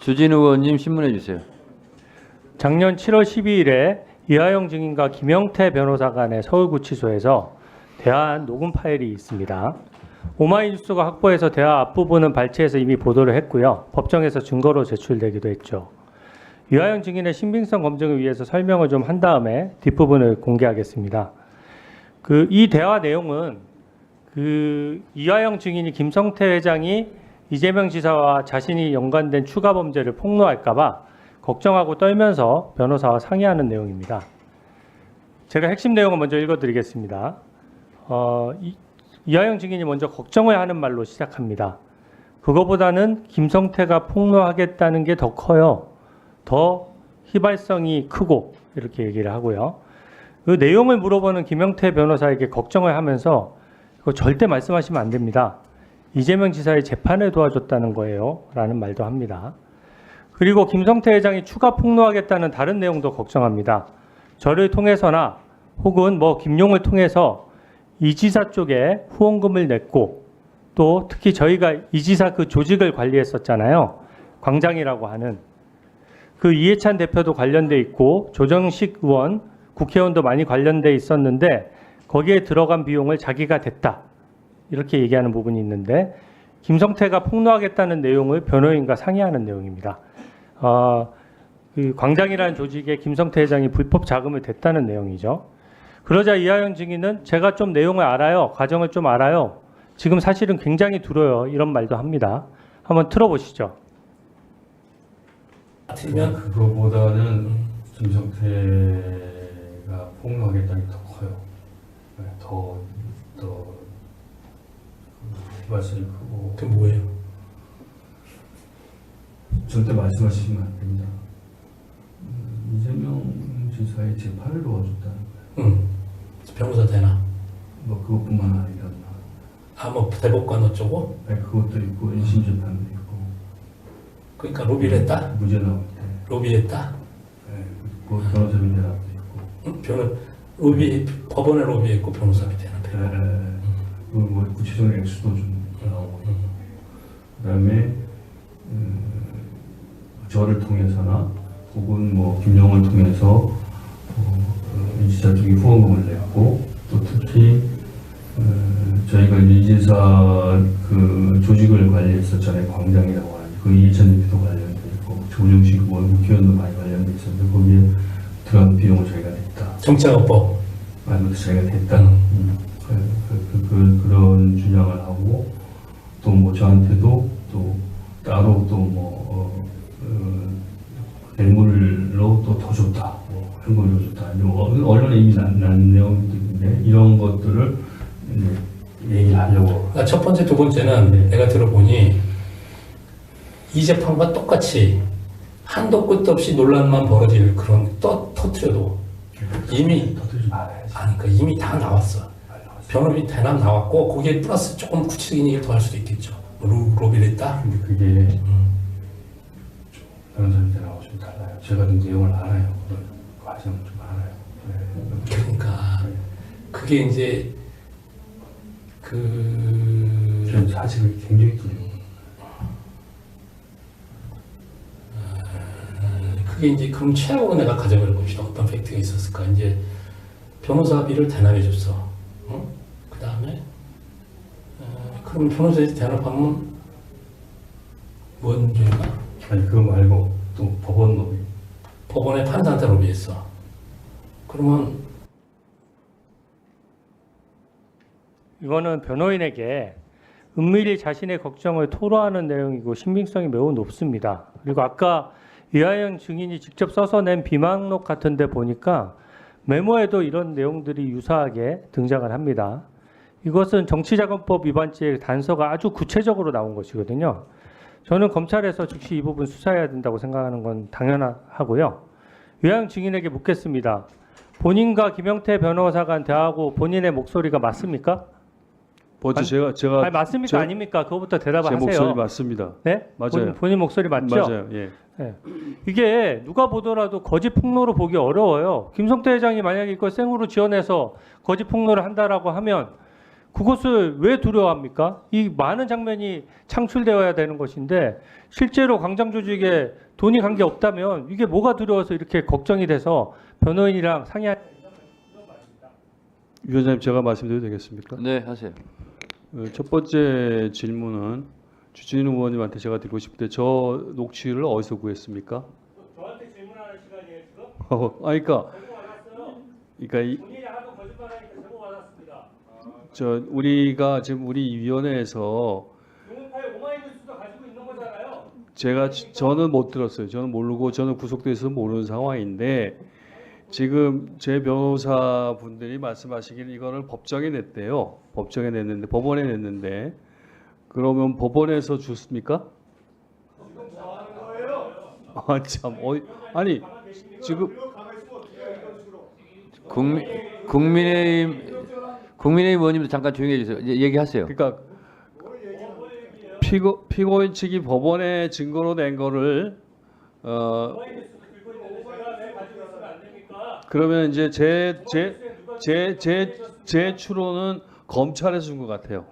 주진우 의원님 신문해 주세요. 작년 7월 12일에 이하영 증인과 김영태 변호사 간의 서울구치소에서 대화한 녹음 파일이 있습니다. 오마이뉴스가 확보해서 대화 앞부분은 발췌해서 이미 보도를 했고요. 법정에서 증거로 제출되기도 했죠. 이하영 증인의 신빙성 검증을 위해서 설명을 좀 한 다음에 뒷부분을 공개하겠습니다. 이 대화 내용은 이하영 증인이 김성태 회장이 이재명 지사와 자신이 연관된 추가 범죄를 폭로할까봐 걱정하고 떨면서 변호사와 상의하는 내용입니다. 제가 핵심 내용을 먼저 읽어드리겠습니다. 이하영 증인이 먼저 걱정을 하는 말로 시작합니다. 그거보다는 김성태가 폭로하겠다는 게 더 커요. 더 휘발성이 크고 이렇게 얘기를 하고요. 그 내용을 물어보는 김영태 변호사에게 걱정을 하면서 그거 절대 말씀하시면 안 됩니다. 이재명 지사의 재판을 도와줬다는 거예요. 라는 말도 합니다. 그리고 김성태 회장이 추가 폭로하겠다는 다른 내용도 걱정합니다. 저를 통해서나 혹은 김용을 통해서 이 지사 쪽에 후원금을 냈고 또 특히 저희가 이 지사 그 조직을 관리했었잖아요. 광장이라고 하는 그 이해찬 대표도 관련돼 있고 조정식 의원, 국회의원도 많이 관련돼 있었는데 거기에 들어간 비용을 자기가 댔다. 이렇게 얘기하는 부분이 있는데 김성태가 폭로하겠다는 내용을 변호인과 상의하는 내용입니다. 그 광장이라는 조직에 김성태 회장이 불법 자금을 댔다는 내용이죠. 그러자 이하영 증인은 제가 좀 내용을 알아요. 과정을 좀 알아요. 지금 사실은 굉장히 두려워요. 이런 말도 합니다. 한번 틀어보시죠. 틀면 그거보다는 김성태가 폭로하겠다는 게 더 커요. 더 휘발성이 크고. 그 뭐예요? 절대 말씀하시면 안 됩니다. 이재명 지사의 재판을 도와줬다는 거예요. 변호사 되나? 그것뿐만 아니라 대법관 어쩌고? 그것도 있고 인심 재판도 있고. 그러니까 로비를 했다? 무죄 나올 때. 로비했다? 변호사 민대납도 있고. 법원에 로비했고 변호사 밑에는 구체적인 액수도 좀 나오고. 그다음에 저를 통해서나 혹은 김용을 통해서 이 지사 쪽에 후원금을 냈고 또 특히 저희가 이 지사 그 조직을 관리했었잖아요. 광장이라고 하는 그 이해찬 대표도 관련돼 있고 조정식 의원 국회의원도 많이 관련돼 있었는데 거기에 들어간 비용을 저희가 냈다. 정치자금법 말로도 저희가 냈다. 그런 주장을 하고 또 저한테도 또 따로 뇌물로 또 더 줬다. 현금을 더 줬다. 언론에 이미 난 내용들인데 이런 것들을 얘기를 하려고. 첫 번째, 두 번째는 내가 들어보니 이 재판과 똑같이 한도 끝도 없이 논란만 벌어질 그런 터트려도 이미 터뜨리지 말아야지. 그러니까 이미 다 나왔어. 변호비 대납 나왔고 거기에 플러스 조금 구체적인 얘기를 더 할 수도 있겠죠. 로비를 했다. 근데 그게 변호사님한테 나오시면 달라요. 제가 좀 내용을 알아요. 그런 과정을 좀 알아요. 그러니까 그게 이제 저는 사실을 굉장히 두려워요. 그게 이제 그럼 최악으로 내가 가져갈 봅시다. 어떤 팩트가 있었을까? 이제 변호사비를 대납해줬어. 그 다음에 그럼 변호사에서 대납하면 뭔 죄인가? 아니 그거 말고 또 법원 로비. 법원에 판사한테 로비했어. 그러면 이거는 변호인에게 은밀히 자신의 걱정을 토로하는 내용이고 신빙성이 매우 높습니다. 그리고 아까 이하영 증인이 직접 써서 낸 비망록 같은 데 보니까 메모에도 이런 내용들이 유사하게 등장을 합니다. 이것은 정치자금법 위반죄의 단서가 아주 구체적으로 나온 것이거든요. 저는 검찰에서 즉시 이 부분 수사해야 된다고 생각하는 건 당연하고요. 이하영 증인에게 묻겠습니다. 본인과 김영태 변호사 간 대화하고 본인의 목소리가 맞습니까? 제가 맞습니까? 아닙니까? 그거부터 대답을 제 하세요. 목소리 맞습니다. 네? 맞아요. 본인 목소리 맞죠? 맞아요. 예. 네. 이게 누가 보더라도 거짓 폭로로 보기 어려워요. 김성태 회장이 만약에 이걸 생으로 지어내서 거짓 폭로를 한다라고 하면 그것을 왜 두려워합니까? 이 많은 장면이 창출되어야 되는 것인데 실제로 광장 조직에 돈이 간 게 없다면 이게 뭐가 두려워서 이렇게 걱정이 돼서 변호인이랑 상의할. 위원장님 제가 말씀드려도 되겠습니까? 네, 하세요. 첫 번째 질문은 주진우 의원님한테 제가 드리고 싶은데 저 녹취를 어디서 구했습니까? 저한테 질문하는 시간이에요 지금? 그러니까 본인이 하도 거짓말하니까 제보 받았습니다. 우리가 지금 우리 위원회에서 용파의 오마이뉴스도 가지고 있는 거잖아요. 저는 못 들었어요. 저는 모르고 저는 구속돼서 모르는 상황인데 지금 제 변호사 분들이 말씀하시길 이거를 법정에 냈대요. 법정에 냈는데 법원에 냈는데 그러면 법원에서 줬습니까? 지금 뭐 하는 거예요? 아 참 아니 지금 국민의힘 의원님도 잠깐 조용히 해주세요. 이제 얘기하세요. 그러니까 피고인 측이 법원에 증거로 낸 거를 그러면 이제 제 추론은 검찰에서 준 것 같아요.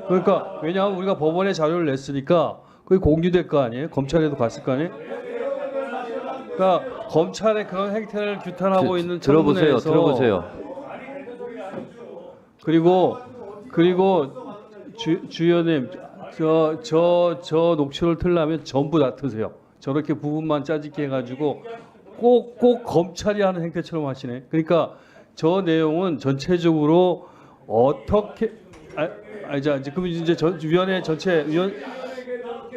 그러니까 왜냐하면 우리가 법원에 자료를 냈으니까 그게 공유될 거 아니에요? 검찰에도 갔을 거 아니에요? 그러니까 검찰의 그런 행태를 규탄하고 있는 들어보세요. 청문회에서 들어보세요. 그리고 주 의원님 저 녹취를 틀려면 전부 다 트세요. 저렇게 부분만 짜집기 해가지고 꼭 검찰이 하는 행태처럼 하시네. 그러니까 저 내용은 전체적으로 어떻게 그럼 이제 위원회 전체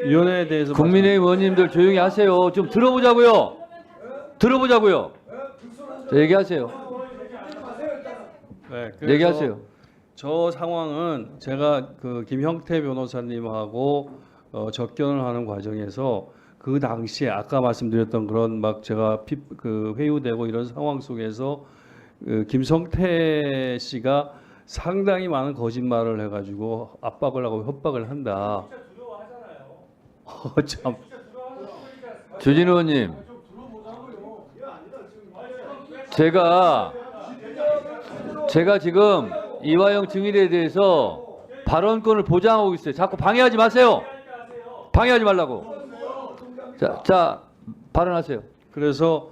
위원회에 대해서 국민의힘 의원님들 조용히 하세요. 좀 들어보자고요. 자, 얘기하세요. 네, 그래서 얘기하세요. 저 상황은 제가 그 김형태 변호사님하고 접견을 하는 과정에서 그 당시에 아까 말씀드렸던 그런 막 제가 회유되고 이런 상황 속에서 김성태 씨가 상당히 많은 거짓말을 해가지고 압박을 하고 협박을 한다. 참. 주진우 의원님, 제가 지금 이화영 증인에 대해서 발언권을 보장하고 있어요. 자꾸 방해하지 마세요. 방해하지 말라고. 자 발언하세요. 그래서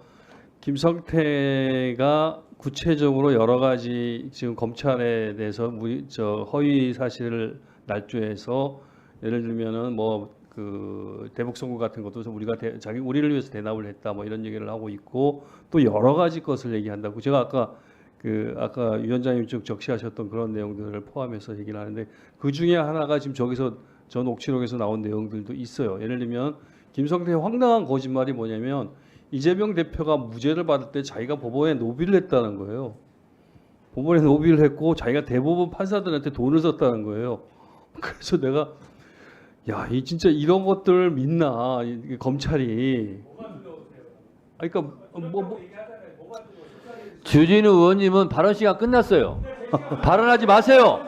김성태가 구체적으로 여러 가지 지금 검찰에 대해서 허위 사실을 날조해서 예를 들면은 뭐 그 대북 선거 같은 것도 우리가 우리를 위해서 대납을 했다 뭐 이런 얘기를 하고 있고 또 여러 가지 것을 얘기한다고 제가 아까 위원장님 쭉 적시하셨던 그런 내용들을 포함해서 얘기를 하는데 그 중에 하나가 지금 저 녹취록에서 나온 내용들도 있어요. 예를 들면 김성태의 황당한 거짓말이 뭐냐면 이재명 대표가 무죄를 받을 때 자기가 법원에 노비를 했다는 거예요. 법원에 노비를 했고 자기가 대법원 판사들한테 돈을 썼다는 거예요. 그래서 내가 이 진짜 이런 것들을 믿나 검찰이? 그러니까 주진우 의원님은 발언 시간 끝났어요. 발언하지 마세요.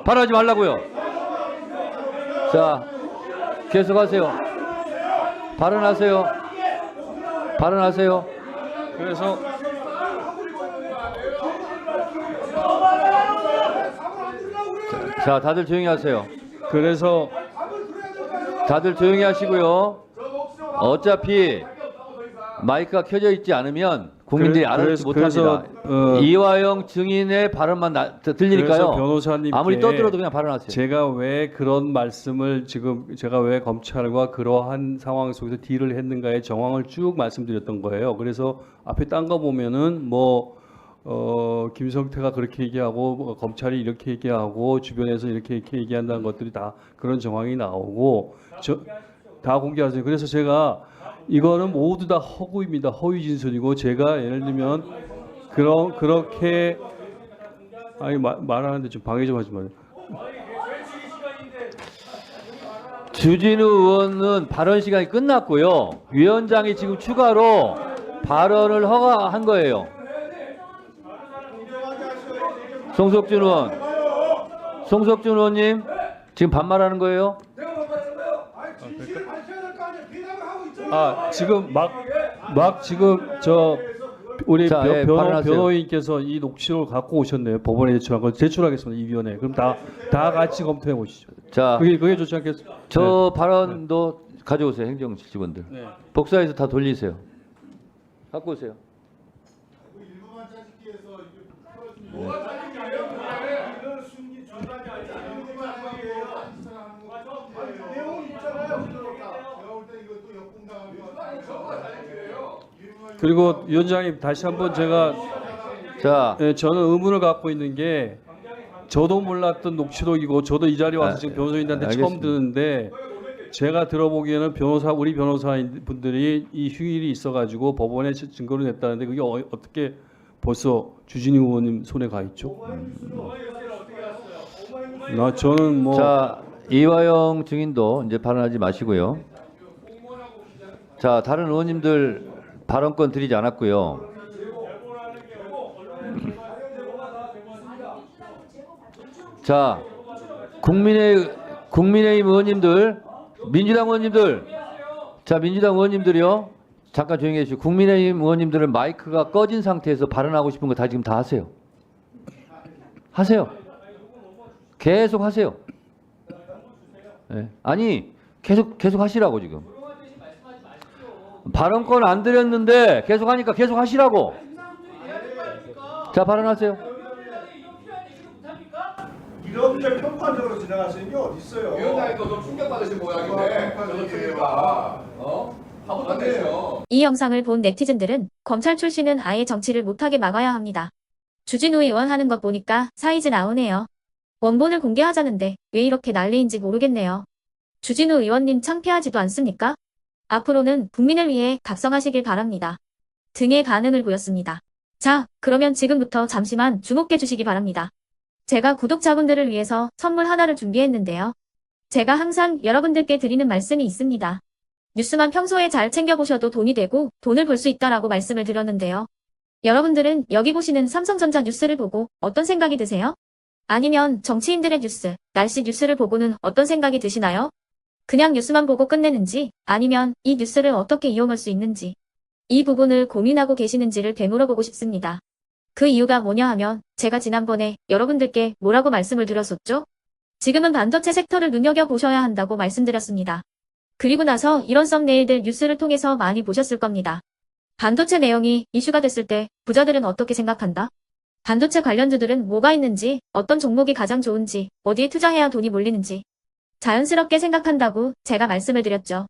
발언하지 말라고요. 자, 계속하세요. 발언하세요. 그래서 자, 다들 조용히 하세요. 그래서 다들 조용히 하시고요. 어차피 마이크가 켜져 있지 않으면 국민들이 알아듣지 못합니다. 이화영 증인의 발언만 들리니까요. 그래서 변호사님께 아무리 떠들어도 그냥 발언하세요. 제가 왜 그런 말씀을 제가 왜 검찰과 그러한 상황 속에서 딜을 했는가의 정황을 쭉 말씀드렸던 거예요. 그래서 앞에 딴 거 보면은 김성태가 그렇게 얘기하고 검찰이 이렇게 얘기하고 주변에서 이렇게 얘기한다는 것들이 다 그런 정황이 나오고 다 공개하세요. 그래서 제가 이거는 모두 다 허구입니다. 허위 진술이고 제가 예를 들면 그렇게 말하는데 좀 방해 좀 하지 마세요. 주진우 의원은 발언 시간이 끝났고요. 위원장이 지금 추가로 발언을 허가한 거예요. 송석준 의원님 지금 반말하는 거예요? 지금 막 지금 우리 자, 예, 발언하세요. 변호인께서 이 녹취록을 갖고 오셨네요. 법원에 제출한 걸 제출하겠습니다. 이 위원회. 그럼 다 같이 검토해 보시죠. 자, 그게 좋지 않겠습니까? 저 발언도 가져오세요. 행정직원들. 네. 복사해서 다 돌리세요. 갖고 오세요. 그리고 위원장님 다시 한번 제가 자, 저는 의문을 갖고 있는 게 저도 몰랐던 녹취록이고 저도 이 자리에 와서 지금 변호사님한테 처음 알겠습니다. 듣는데 제가 들어보기에는 우리 변호사인 분들이 이 휴일이 있어가지고 법원에 증거를 냈다는데 그게 어떻게 벌써 주진우 의원님 손에 가 있죠? 저는 뭐 자, 이화영 증인도 이제 발언하지 마시고요. 자, 다른 의원님들 발언권 드리지 않았고요. 자, 국민의힘 의원님들, 민주당 의원님들, 자, 민주당 의원님들이요. 잠깐 조용히 해주시고, 국민의힘 의원님들은 마이크가 꺼진 상태에서 발언하고 싶은 거 다 지금 다 하세요. 하세요. 계속 하세요. 네. 아니, 계속 하시라고 지금. 발언권 안 드렸는데 계속 하니까 계속 하시라고. 자, 발언하세요. 이렇게 평판적으로 지나갈 수 있는 게 어디 있어요? 위원장님도 좀 충격받으신 모양인데 저도 들으니까 바보 같네요. 이 영상을 본 네티즌들은 검찰 출신은 아예 정치를 못하게 막아야 합니다. 주진우 의원 하는 것 보니까 사이즈 나오네요. 원본을 공개하자는데 왜 이렇게 난리인지 모르겠네요. 주진우 의원님 창피하지도 않습니까? 앞으로는 국민을 위해 각성하시길 바랍니다. 등의 반응을 보였습니다. 자, 그러면 지금부터 잠시만 주목해 주시기 바랍니다. 제가 구독자분들을 위해서 선물 하나를 준비했는데요. 제가 항상 여러분들께 드리는 말씀이 있습니다. 뉴스만 평소에 잘 챙겨보셔도 돈이 되고 돈을 벌 수 있다라고 말씀을 드렸는데요. 여러분들은 여기 보시는 삼성전자 뉴스를 보고 어떤 생각이 드세요? 아니면 정치인들의 뉴스, 날씨 뉴스를 보고는 어떤 생각이 드시나요? 그냥 뉴스만 보고 끝내는지 아니면 이 뉴스를 어떻게 이용할 수 있는지 이 부분을 고민하고 계시는지를 되물어보고 싶습니다. 그 이유가 뭐냐 하면 제가 지난번에 여러분들께 뭐라고 말씀을 드렸었죠? 지금은 반도체 섹터를 눈여겨보셔야 한다고 말씀드렸습니다. 그리고 나서 이런 썸네일들 뉴스를 통해서 많이 보셨을 겁니다. 반도체 내용이 이슈가 됐을 때 부자들은 어떻게 생각한다? 반도체 관련주들은 뭐가 있는지, 어떤 종목이 가장 좋은지, 어디에 투자해야 돈이 몰리는지 자연스럽게 생각한다고 제가 말씀을 드렸죠.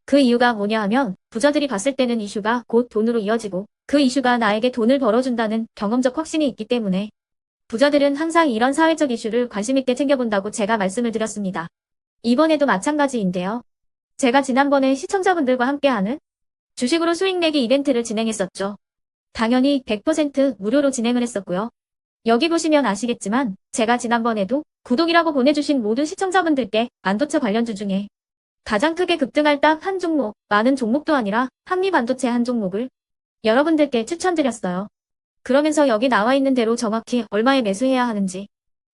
그 이유가 뭐냐 하면 부자들이 봤을 때는 이슈가 곧 돈으로 이어지고 그 이슈가 나에게 돈을 벌어준다는 경험적 확신이 있기 때문에 부자들은 항상 이런 사회적 이슈를 관심 있게 챙겨본다고 제가 말씀을 드렸습니다. 이번에도 마찬가지인데요. 제가 지난번에 시청자분들과 함께하는 주식으로 수익 내기 이벤트를 진행했었죠. 당연히 100% 무료로 진행을 했었고요. 여기 보시면 아시겠지만 제가 지난번에도 구독이라고 보내주신 모든 시청자분들께 반도체 관련주 중에 가장 크게 급등할 딱 한 종목, 많은 종목도 아니라 한미반도체 한 종목을 여러분들께 추천드렸어요. 그러면서 여기 나와 있는 대로 정확히 얼마에 매수해야 하는지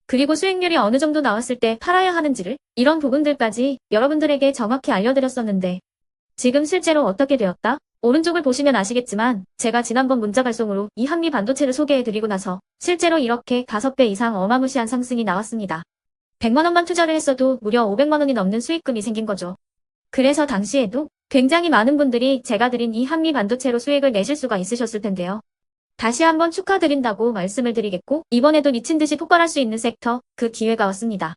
그리고 수익률이 어느 정도 나왔을 때 팔아야 하는지를 이런 부분들까지 여러분들에게 정확히 알려드렸었는데 지금 실제로 어떻게 되었다? 오른쪽을 보시면 아시겠지만 제가 지난번 문자 발송으로 이 한미 반도체를 소개해드리고 나서 실제로 이렇게 5배 이상 어마무시한 상승이 나왔습니다. 100만 원만 투자를 했어도 무려 500만 원이 넘는 수익금이 생긴 거죠. 그래서 당시에도 굉장히 많은 분들이 제가 드린 이 한미 반도체로 수익을 내실 수가 있으셨을 텐데요. 다시 한번 축하드린다고 말씀을 드리겠고 이번에도 미친 듯이 폭발할 수 있는 섹터, 그 기회가 왔습니다.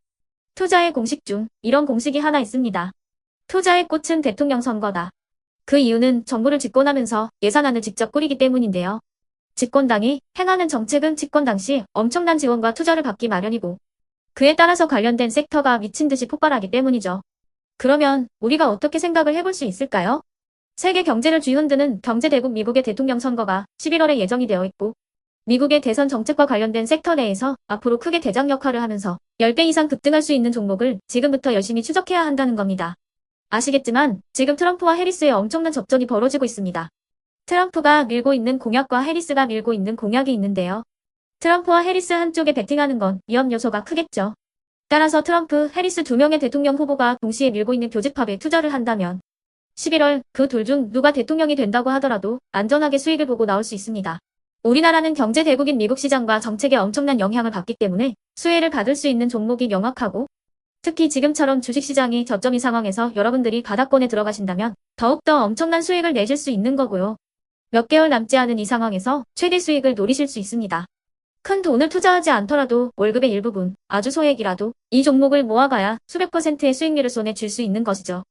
투자의 공식 중 이런 공식이 하나 있습니다. 투자의 꽃은 대통령 선거다. 그 이유는 정부를 집권하면서 예산안을 직접 꾸리기 때문인데요. 집권당이 행하는 정책은 집권 당시 엄청난 지원과 투자를 받기 마련이고 그에 따라서 관련된 섹터가 미친 듯이 폭발하기 때문이죠. 그러면 우리가 어떻게 생각을 해볼 수 있을까요? 세계 경제를 쥐흔드는 경제대국 미국의 대통령 선거가 11월에 예정이 되어 있고 미국의 대선 정책과 관련된 섹터 내에서 앞으로 크게 대장 역할을 하면서 10배 이상 급등할 수 있는 종목을 지금부터 열심히 추적해야 한다는 겁니다. 아시겠지만 지금 트럼프와 해리스의 엄청난 접전이 벌어지고 있습니다. 트럼프가 밀고 있는 공약과 해리스가 밀고 있는 공약이 있는데요. 트럼프와 해리스 한쪽에 베팅하는 건 위험 요소가 크겠죠. 따라서 트럼프, 해리스 두 명의 대통령 후보가 동시에 밀고 있는 교집합에 투자를 한다면 11월 그 둘 중 누가 대통령이 된다고 하더라도 안전하게 수익을 보고 나올 수 있습니다. 우리나라는 경제 대국인 미국 시장과 정책에 엄청난 영향을 받기 때문에 수혜를 받을 수 있는 종목이 명확하고 특히 지금처럼 주식시장이 저점인 상황에서 여러분들이 바닥권에 들어가신다면 더욱더 엄청난 수익을 내실 수 있는 거고요. 몇 개월 남지 않은 이 상황에서 최대 수익을 노리실 수 있습니다. 큰 돈을 투자하지 않더라도 월급의 일부분, 아주 소액이라도 이 종목을 모아가야 수백 %의 수익률을 손에 쥘 수 있는 것이죠.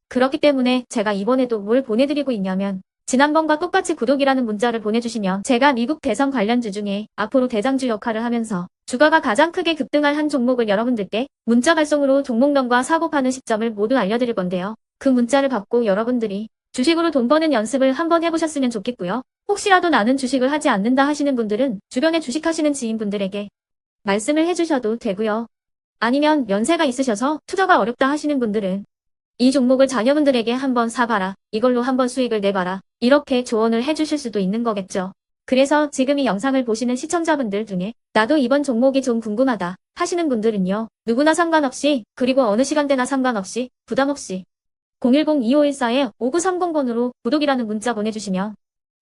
그렇기 때문에 제가 이번에도 뭘 보내드리고 있냐면 지난번과 똑같이 구독이라는 문자를 보내주시면 제가 미국 대선 관련주 중에 앞으로 대장주 역할을 하면서 주가가 가장 크게 급등할 한 종목을 여러분들께 문자 발송으로 종목명과 사고 파는 시점을 모두 알려드릴 건데요. 그 문자를 받고 여러분들이 주식으로 돈 버는 연습을 한번 해보셨으면 좋겠고요. 혹시라도 나는 주식을 하지 않는다 하시는 분들은 주변에 주식하시는 지인분들에게 말씀을 해주셔도 되고요. 아니면 연세가 있으셔서 투자가 어렵다 하시는 분들은 이 종목을 자녀분들에게 한번 사봐라. 이걸로 한번 수익을 내봐라. 이렇게 조언을 해주실 수도 있는 거겠죠. 그래서 지금 이 영상을 보시는 시청자분들 중에 나도 이번 종목이 좀 궁금하다 하시는 분들은요. 누구나 상관없이 그리고 어느 시간대나 상관없이 부담 없이 010-2514-5930번으로 구독이라는 문자 보내주시면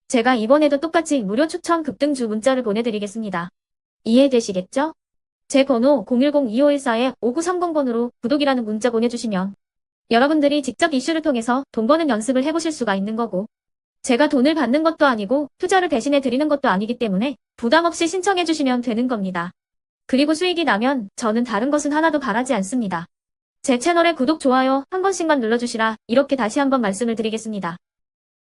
제가 이번에도 똑같이 무료 추천 급등주 문자를 보내드리겠습니다. 이해되시겠죠? 제 번호 010-2514-5930번으로 구독이라는 문자 보내주시면 여러분들이 직접 이슈를 통해서 돈 버는 연습을 해보실 수가 있는 거고 제가 돈을 받는 것도 아니고 투자를 대신해 드리는 것도 아니기 때문에 부담 없이 신청해 주시면 되는 겁니다. 그리고 수익이 나면 저는 다른 것은 하나도 바라지 않습니다. 제 채널에 구독, 좋아요 한 번씩만 눌러주시라 이렇게 다시 한번 말씀을 드리겠습니다.